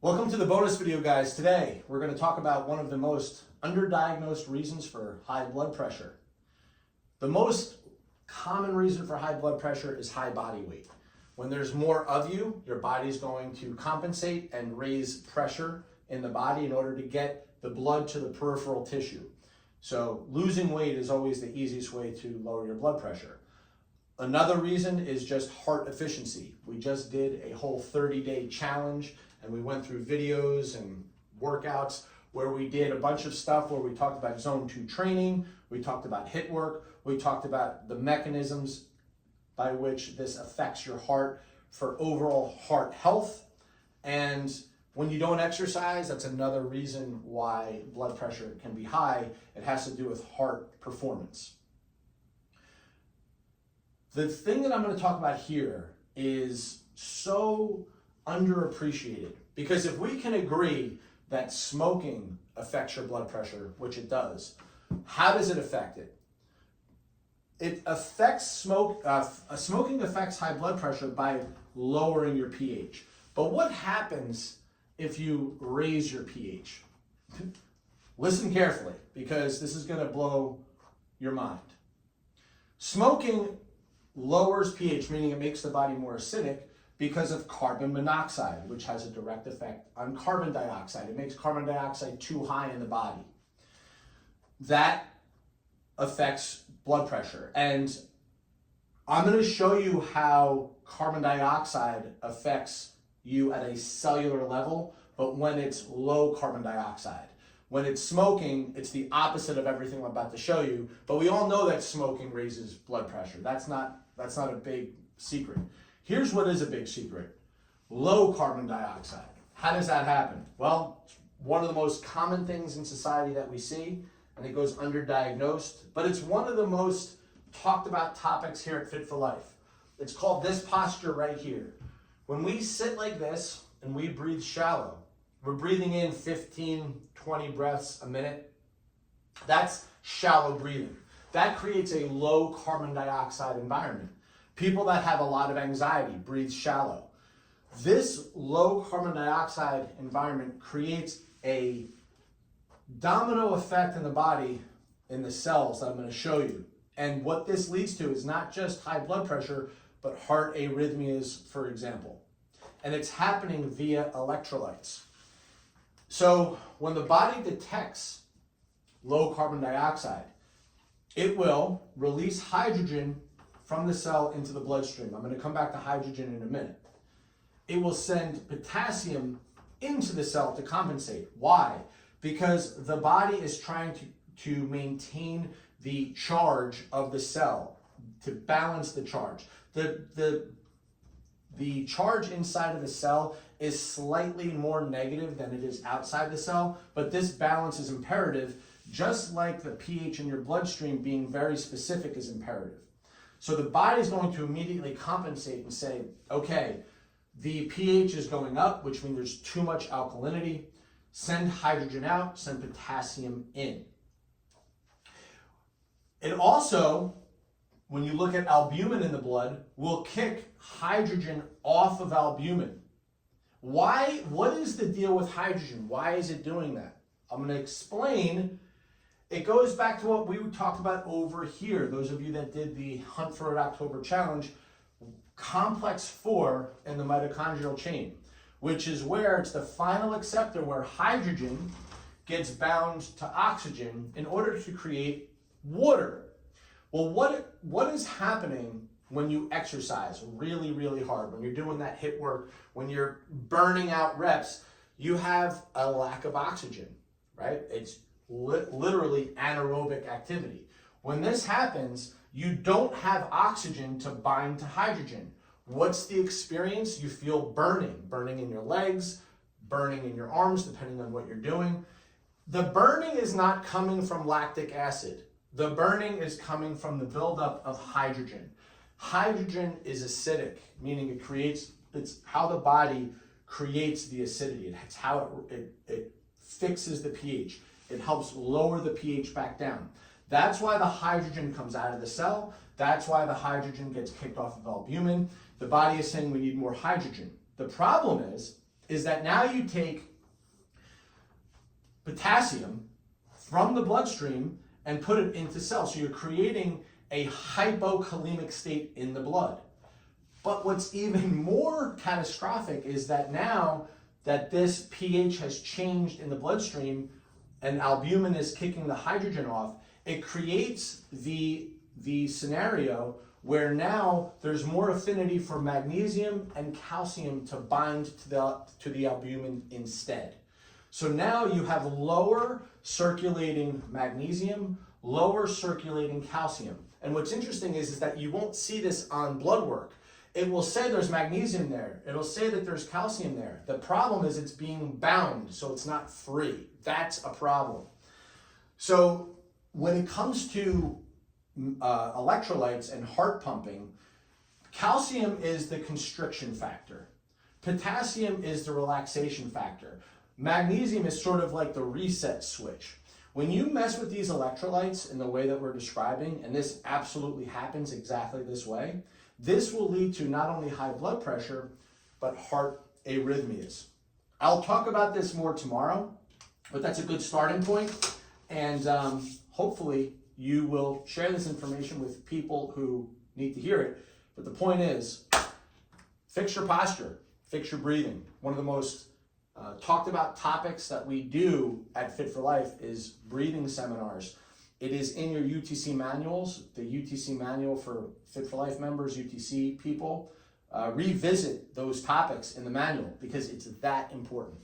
Welcome to the bonus video, guys. Today, we're going to talk about one of the most underdiagnosed reasons for high blood pressure. The most common reason for high blood pressure is high body weight. When there's more of you, your body's going to compensate and raise pressure in the body in order to get the blood to the peripheral tissue. So losing weight is always the easiest way to lower your blood pressure. Another reason is just heart efficiency. We just did a whole 30-day challenge and we went through videos and workouts where we did a bunch of stuff where we talked about zone 2 training, we talked about HIIT work, we talked about the mechanisms by which this affects your heart for overall heart health. And when you don't exercise, that's another reason why blood pressure can be high. It has to do with heart performance. The thing that I'm going to talk about here is so underappreciated, because if we can agree that smoking affects your blood pressure, which it does, how does it affect it? It affects smoking affects high blood pressure by lowering your pH. But what happens if you raise your pH? Listen carefully, because this is going to blow your mind. Smoking lowers pH, meaning it makes the body more acidic, because of carbon monoxide, which has a direct effect on carbon dioxide. It makes carbon dioxide too high in the body. That affects blood pressure. And I'm going to show you how carbon dioxide affects you at a cellular level, but when it's low carbon dioxide. When it's smoking, it's the opposite of everything I'm about to show you, but we all know that smoking raises blood pressure. That's not a big secret. Here's what is a big secret: low carbon dioxide. How does that happen? Well, it's one of the most common things in society that we see, and it goes underdiagnosed, but it's one of the most talked about topics here at Fit for Life. It's called this posture right here. When we sit like this and we breathe shallow, we're breathing in 15, 20 breaths a minute. That's shallow breathing. That creates a low carbon dioxide environment. People that have a lot of anxiety breathe shallow. This low carbon dioxide environment creates a domino effect in the body, in the cells that I'm going to show you. And what this leads to is not just high blood pressure, but heart arrhythmias, for example. And it's happening via electrolytes. So when the body detects low carbon dioxide, it will release hydrogen from the cell into the bloodstream. I'm going to come back to hydrogen in a minute. It will send potassium into the cell to compensate. Why? Because the body is trying to maintain the charge of the cell, to balance the charge. The charge inside of the cell is slightly more negative than it is outside the cell, but this balance is imperative, just like the pH in your bloodstream being very specific is imperative. So the body is going to immediately compensate and say, okay, the pH is going up, which means there's too much alkalinity. Send hydrogen out, send potassium in. It also, when you look at albumin in the blood, will kick hydrogen off of albumin. Why? What is the deal with hydrogen? Why is it doing that? I'm going to explain. It goes back to what we talked about over here. Those of you that did the Hunt for Red October challenge, complex 4 in the mitochondrial chain, which is where it's the final acceptor where hydrogen gets bound to oxygen in order to create water. Well, what is happening when you exercise really, really hard, when you're doing that HIIT work, when you're burning out reps? You have a lack of oxygen, right? It's literally anaerobic activity. When this happens, you don't have oxygen to bind to hydrogen. What's the experience? You feel burning in your legs, burning in your arms, depending on what you're doing. The burning is not coming from lactic acid. The burning is coming from the buildup of hydrogen. Hydrogen is acidic, meaning it's how the body creates the acidity. It's how it fixes the pH. It helps lower the pH back down. That's why the hydrogen comes out of the cell. That's why the hydrogen gets kicked off of albumin. The body is saying we need more hydrogen. The problem is is that now you take potassium from the bloodstream and put it into cells. So you're creating a hypokalemic state in the blood. But what's even more catastrophic is that now that this pH has changed in the bloodstream and albumin is kicking the hydrogen off, it creates the scenario where now there's more affinity for magnesium and calcium to bind to the albumin instead. So now you have lower circulating magnesium, lower circulating calcium. And what's interesting is that you won't see this on blood work. It will say there's magnesium there. It'll say that there's calcium there. The problem is it's being bound, so it's not free. That's a problem. So when it comes to electrolytes and heart pumping, calcium is the constriction factor. Potassium is the relaxation factor. Magnesium is sort of like the reset switch. When you mess with these electrolytes in the way that we're describing, and this absolutely happens exactly this way, this will lead to not only high blood pressure, but heart arrhythmias. I'll talk about this more tomorrow, but that's a good starting point. And hopefully you will share this information with people who need to hear it. But the point is, fix your posture, fix your breathing. One of the most talked about topics that we do at Fit for Life is breathing seminars. It is in your UTC manuals, the UTC manual for Fit for Life members, UTC people. Revisit those topics in the manual because it's that important.